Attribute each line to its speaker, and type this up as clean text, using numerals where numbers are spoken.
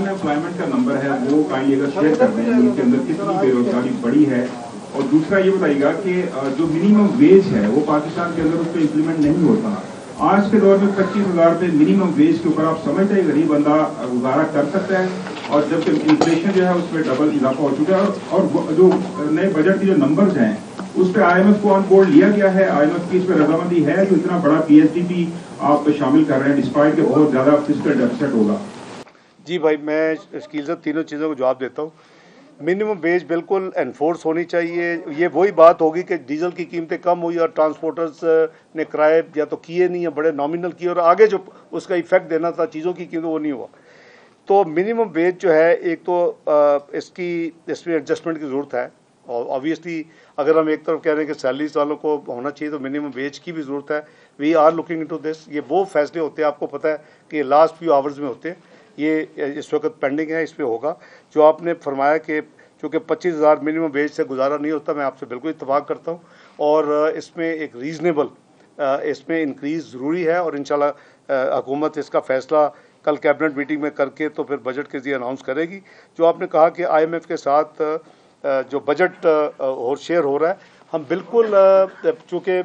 Speaker 1: Unemployment का number है वो काइंडली अगर शेयर कर दें, मुल्क के अंदर कितनी बेरोजगारी बढ़ी है, और दूसरा ये बताइएगा कि जो मिनिमम वेज है वो पाकिस्तान के अंदर उस पर इम्प्लीमेंट नहीं होता। आज के दौर में 25,000 रुपये मिनिमम वेज के ऊपर आप समझते हैं गरीब बंदा गुजारा कर सकता है, और जबकि इन्फ्लेशन जो है उसमें डबल इजाफा हो चुका है, और जो नए बजट के जो नंबर्स हैं उस पर IMF को ऑन बोर्ड लिया गया है, IMF की इस पर रजामंदी है जो इतना बड़ा PSDP आप शामिल कर रहे हैं डिस्पाइट के बहुत ज्यादा फिस्कल डेफिसिट होगा।
Speaker 2: जी भाई, मैं शकील साहब तीनों चीज़ों को जवाब देता हूँ। मिनिमम वेज बिल्कुल एनफोर्स होनी चाहिए। ये वही बात होगी कि डीजल की कीमतें कम हुई और ट्रांसपोर्टर्स ने किराए या तो किए नहीं, या बड़े नॉमिनल किए, और आगे जो उसका इफेक्ट देना था चीज़ों की कीमत वो नहीं हुआ। तो मिनिमम वेज जो है, एक तो इसमें एडजस्टमेंट की ज़रूरत है, और ऑब्वियसली अगर हम एक तरफ कह रहे हैं कि सैलरीज वालों को होना चाहिए तो मिनिमम वेज की भी ज़रूरत है। We are looking into this. ये वो फैसले होते हैं, आपको पता है कि लास्ट फ्यू आवर्स में होते हैं, ये इस वक्त पेंडिंग है, इस पर होगा। जो आपने फरमाया कि चूँकि 25,000 मिनिमम वेज से गुजारा नहीं होता, मैं आपसे बिल्कुल इत्तफाक करता हूँ, और इसमें एक रीज़नेबल इसमें इंक्रीज़ ज़रूरी है, और इंशाल्लाह हुकूमत इसका फ़ैसला कल कैबिनेट मीटिंग में करके तो फिर बजट के ज़रिए अनाउंस करेगी। जो आपने कहा कि IMF के साथ जो बजट और शेयर हो रहा है, हम बिल्कुल चूँकि